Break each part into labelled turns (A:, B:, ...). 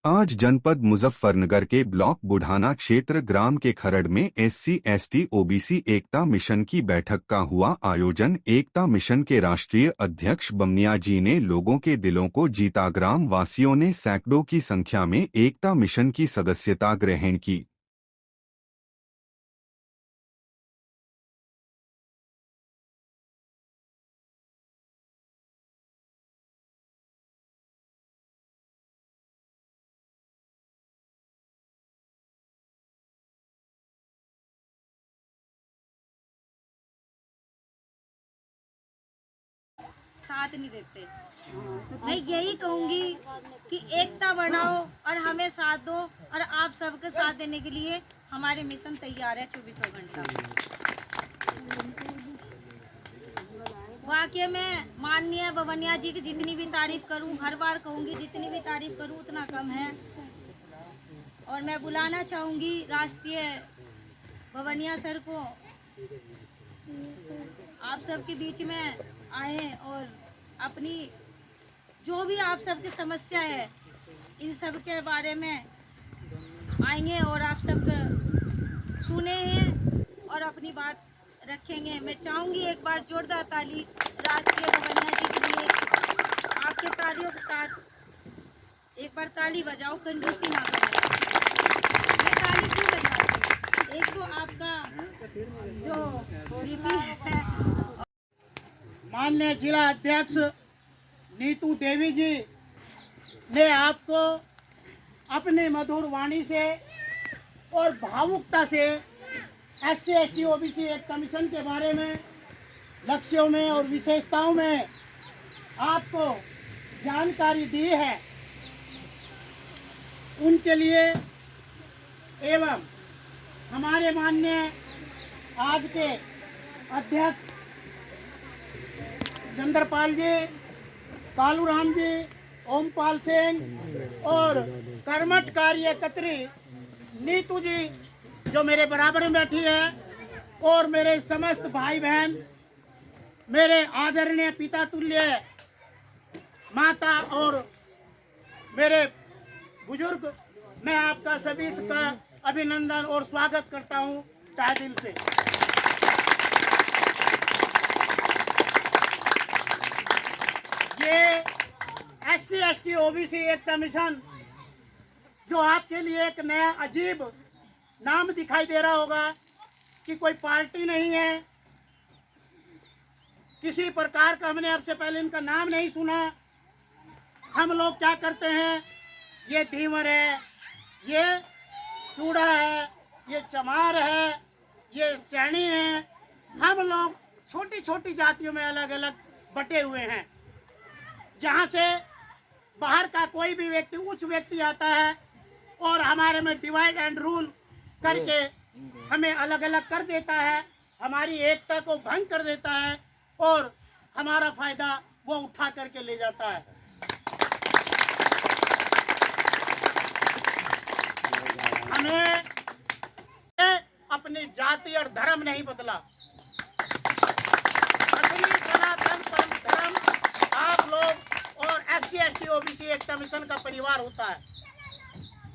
A: आज जनपद मुजफ्फरनगर के ब्लॉक बुढ़ाना क्षेत्र ग्राम के खरड़ में SC/ST OBC एकता मिशन की बैठक का हुआ आयोजन। एकता मिशन के राष्ट्रीय अध्यक्ष बमनिया जी ने लोगों के दिलों को जीता। ग्राम वासियों ने सैकड़ों की संख्या में एकता मिशन की सदस्यता ग्रहण की।
B: साथ नहीं देते। मैं यही कहूंगी कि एकता बढ़ाओ और हमें साथ दो, और आप सबके साथ देने के लिए हमारे मिशन तैयार है 24 घंटा। वाकई में माननीय बमनिया जी की जितनी भी तारीफ करूं, हर बार कहूंगी जितनी भी तारीफ करूं उतना कम है। और मैं बुलाना चाहूंगी राष्ट्रीय बमनिया सर को, आप सबके बीच में आए और अपनी जो भी आप सबकी समस्या है इन सब के बारे में आएंगे और आप सब सुने हैं और अपनी बात रखेंगे। मैं चाहूँगी एक बार जोरदार ताली राष्ट्रीय बमनिया जी के लिए। आपके तालियों के साथ एक बार ताली बजाओ, कंजूसी ना करो। मैं ताली क्यों बजाती? एक तो आपका जो बीपी है।
C: माननीय जिला अध्यक्ष नीतू देवी जी ने आपको अपनी मधुर वाणी से और भावुकता से SC/ST OBC एक कमीशन के बारे में, लक्ष्यों में और विशेषताओं में आपको जानकारी दी है। उनके लिए एवं हमारे माननीय आज के अध्यक्ष चंद्रपाल जी, कालूराम जी, ओमपाल सिंह और कर्मठ कार्यकर्त्री नीतू जी जो मेरे बराबर में बैठी है, और मेरे समस्त भाई बहन, मेरे आदरणीय पिता तुल्य माता और मेरे बुजुर्ग, मैं आपका सभी का अभिनंदन और स्वागत करता हूं तहे दिल से। ये SC/ST OBC एकता मिशन जो आपके लिए एक नया अजीब नाम दिखाई दे रहा होगा कि कोई पार्टी नहीं है, किसी प्रकार का हमने अब से पहले इनका नाम नहीं सुना। हम लोग क्या करते हैं, ये धीवर है, ये चूड़ा है, ये चमार है, ये सैनी है। हम लोग छोटी छोटी जातियों में अलग अलग बटे हुए हैं। जहाँ से बाहर का कोई भी व्यक्ति, उच्च व्यक्ति आता है और हमारे में डिवाइड एंड रूल करके हमें अलग अलग कर देता है, हमारी एकता को भंग कर देता है और हमारा फायदा वो उठा करके ले जाता है। हमें अपनी जाति और धर्म नहीं बदला। असली सनातन परम धर्म आप लोग और SC/ST OBC एकता मिशन का परिवार होता है।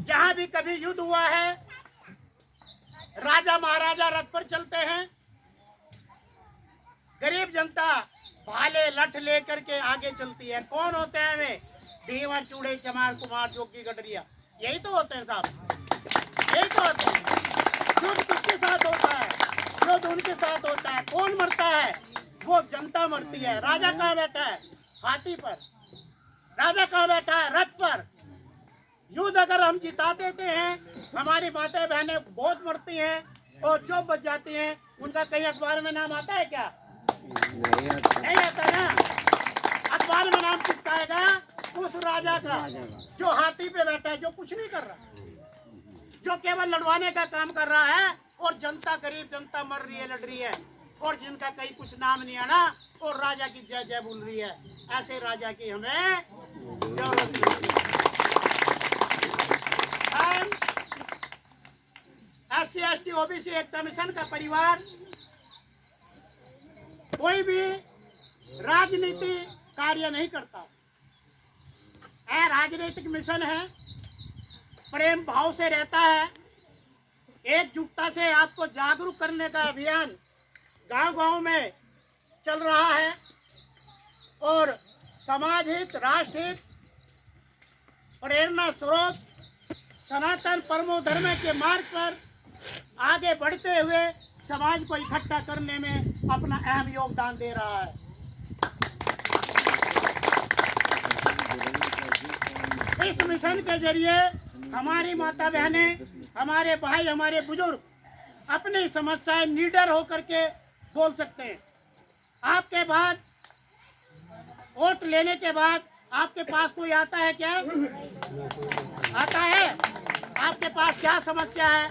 C: जहां भी कभी युद्ध हुआ है, राजा महाराजा रथ पर चलते हैं, गरीब जनता भाले लठ लेकर के आगे चलती है। कौन होते हैं वे? देवर, चूड़े, चमार, कुमार, जोगी, गडरिया, यही तो होते हैं साहब, यही तो होते हैं। युद्ध किसके साथ होता है? युद्ध उनके साथ होता है। कौन मरता है? वो जनता मरती है। राजा कहाँ बैठा है? हाथी पर। राजा कहाँ बैठा है? रथ पर। युद्ध अगर हम जिता देते हैं, हमारी माताएं बहनें बहुत मरती हैं और जो बच जाती हैं उनका कहीं अखबार में नाम आता है क्या? नहीं आता ना। अखबार में नाम किसका आएगा? उस राजा का जो हाथी पे बैठा है, जो कुछ नहीं कर रहा, जो केवल लड़वाने का काम कर रहा है, और जनता, गरीब जनता मर रही है, लड़ रही है, और जिनका कहीं कुछ नाम नहीं आना और राजा की जय जय बोल रही है। ऐसे राजा की हमें जरूरत नहीं। हम SC/ST OBC एकता मिशन का परिवार कोई भी राजनीति कार्य नहीं करता। राजनीतिक मिशन है, प्रेम भाव से रहता है। एकजुटता से आपको जागरूक करने का अभियान गांव-गांव में चल रहा है और समाज हित, राष्ट्र हित, प्रेरणा स्रोत सनातन परमो धर्म के मार्ग पर आगे बढ़ते हुए समाज को इकट्ठा करने में अपना अहम योगदान दे रहा है। इस मिशन के जरिए हमारी माता बहनें, हमारे भाई, हमारे बुजुर्ग अपनी समस्याएं निडर होकर के बोल सकते हैं। आपके बाद वोट लेने के बाद आपके पास कोई आता है क्या? आता है? आपके पास क्या समस्या है?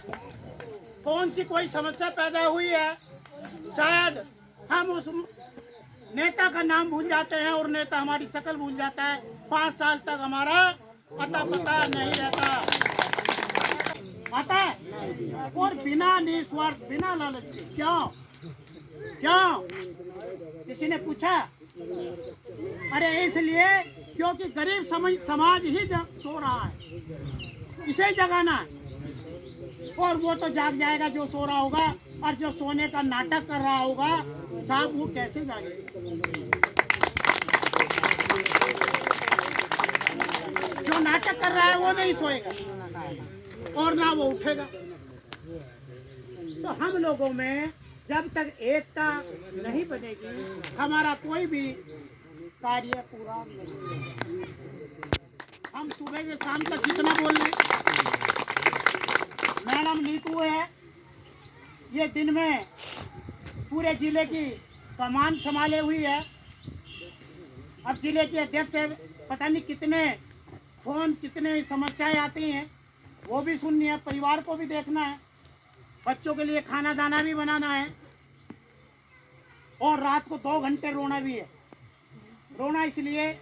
C: कौन सी कोई समस्या पैदा हुई है? शायद हम उस नेता का नाम भूल जाते हैं और नेता हमारी शक्ल भूल जाता है। 5 साल तक हमारा अता पता नहीं रहता। आता है? और बिना निस्वार्थ, बिना लालच के। क्यों? किसी ने पूछा? अरे इसलिए क्योंकि गरीब समाज ही सो रहा है, इसे जगाना है। और वो तो जाग जाएगा जो सो रहा होगा, और जो सोने का नाटक कर रहा होगा साहब वो कैसे जागेगा? जो नाटक कर रहा है वो नहीं सोएगा और ना वो उठेगा। तो हम लोगों में जब तक एकता नहीं बनेगी हमारा कोई भी कार्य पूरा नहीं होगा। हम सुबह से शाम तक जितना बोल लें। मैडम नीतू है, ये दिन में पूरे जिले की कमान संभाले हुई है। अब जिले के अध्यक्ष है, पता नहीं कितने फोन, कितने समस्याएं आती हैं, वो भी सुननी है, परिवार को भी देखना है, बच्चों के लिए खाना दाना भी बनाना है, और रात को 2 घंटे रोना भी है। रोना इसलिए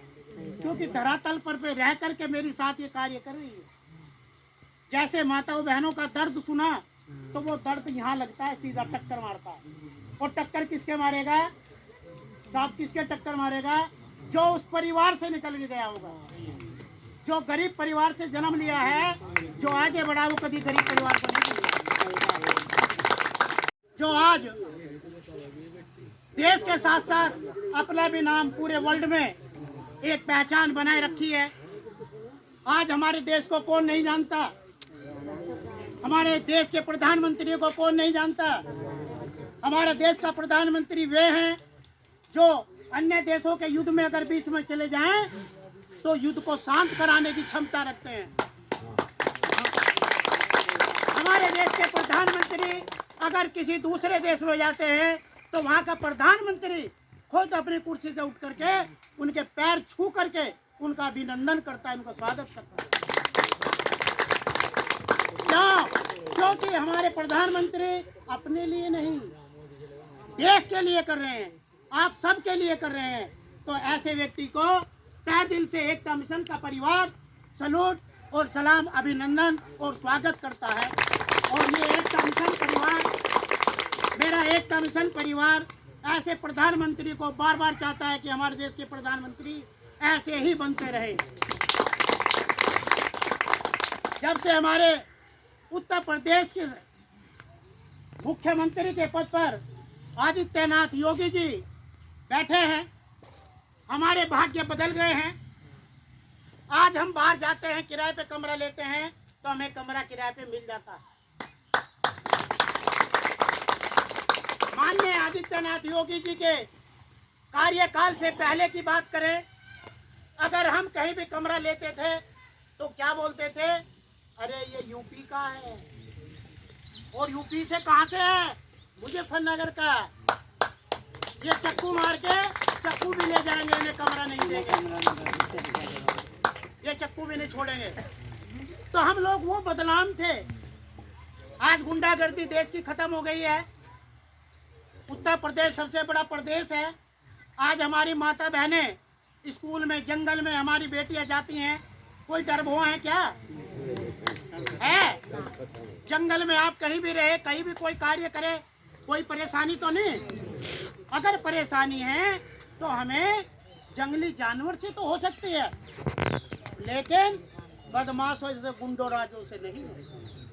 C: क्योंकि धरातल पर पे रह करके मेरे साथ ये कार्य कर रही है। जैसे माताओं बहनों का दर्द सुना तो वो दर्द यहाँ लगता है, सीधा टक्कर मारता है। और टक्कर किसके मारेगा साहब? किसके टक्कर मारेगा? जो उस परिवार से निकल के गया होगा, जो गरीब परिवार से जन्म लिया है, जो आगे बढ़ा वो कभी गरीब परिवार को नहीं मिला। जो आज देश के साथ साथ अपना भी नाम पूरे वर्ल्ड में एक पहचान बनाए रखी है। आज हमारे देश को कौन नहीं जानता? हमारे देश के प्रधानमंत्री को कौन नहीं जानता? हमारे देश का प्रधानमंत्री वे हैं जो अन्य देशों के युद्ध में अगर बीच में चले जाएं तो युद्ध को शांत कराने की क्षमता रखते हैं। हमारे देश के प्रधानमंत्री अगर किसी दूसरे देश में जाते हैं तो वहाँ का प्रधानमंत्री खुद अपनी कुर्सी से उठ करके उनके पैर छू करके उनका अभिनंदन करता है, उनका स्वागत करता है। क्यों? क्योंकि हमारे प्रधानमंत्री अपने लिए नहीं, देश के लिए कर रहे हैं, आप सब के लिए कर रहे हैं। तो ऐसे व्यक्ति को तहे दिल से एकता मिशन का परिवार सलूट और सलाम, अभिनंदन और स्वागत करता है। और ये एकता मिशन परिवार, मेरा एकता मिशन परिवार ऐसे प्रधानमंत्री को बार बार चाहता है कि हमारे देश के प्रधानमंत्री ऐसे ही बनते रहे। जब से हमारे उत्तर प्रदेश के मुख्यमंत्री के पद पर आदित्यनाथ योगी जी बैठे हैं, हमारे भाग्य बदल गए हैं। आज हम बाहर जाते हैं, किराए पे कमरा लेते हैं तो हमें कमरा किराए पे मिल जाता है। माननीय आदित्यनाथ योगी जी के कार्यकाल से पहले की बात करें, अगर हम कहीं भी कमरा लेते थे तो क्या बोलते थे? अरे ये यूपी का है। और यूपी से कहाँ से है? मुजफ्फरनगर का। ये चक्कू मार के चक्कू भी ले जाएंगे, इन्हें कमरा नहीं देंगे, ये चक्कू भी नहीं छोड़ेंगे। तो हम लोग वो बदनाम थे। आज गुंडागर्दी देश की खत्म हो गई है। उत्तर प्रदेश सबसे बड़ा प्रदेश है। आज हमारी माता बहनें स्कूल में, जंगल में हमारी बेटियां जाती हैं, कोई डर भो है क्या? है? जंगल में आप कहीं भी रहे, कहीं भी कोई कार्य करे, कोई परेशानी तो नहीं? अगर परेशानी है तो हमें जंगली जानवर से तो हो सकती है, लेकिन बदमाशों से, गुंडो राजों से नहीं,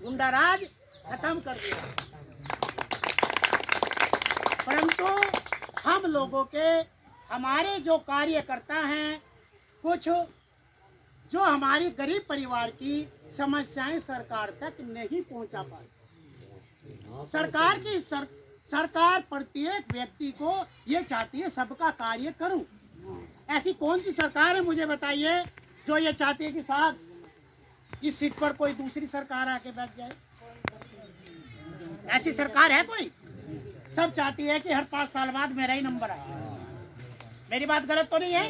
C: गुंडा राज खत्म कर दिया। परंतु हम लोगों के, हमारे जो कार्यकर्ता हैं, कुछ जो हमारी गरीब परिवार की समस्याएं सरकार तक नहीं पहुंचा पाई। सरकार प्रत्येक व्यक्ति को ये चाहती है सबका कार्य करूं। ऐसी कौन सी सरकार है मुझे बताइए जो ये चाहती है कि साहब इस सीट पर कोई दूसरी सरकार आके बैठ जाए? ऐसी सरकार है कोई? सब चाहती है कि हर 5 साल बाद मेरा ही नंबर आए। मेरी बात गलत तो नहीं है?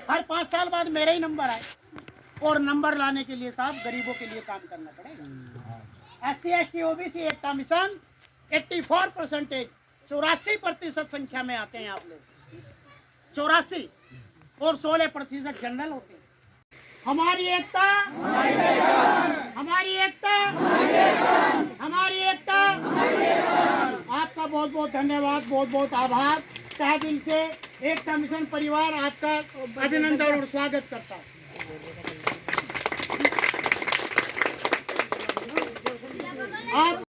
C: हर 5 साल बाद मेरा ही नंबर आए, और नंबर लाने के लिए साहब गरीबों के लिए काम करना पड़ेगा। SC ST OBC एकता मिशन 84%, 84% संख्या में आते हैं आप लोग, 84, और 16% जनरल होते हैं। हमारी एकता, हमारी एकता, हमारी एकता। आपका बहुत बहुत धन्यवाद, बहुत बहुत आभार। तहे दिल से एकता मिशन परिवार आपका अभिनंदन और स्वागत करता है।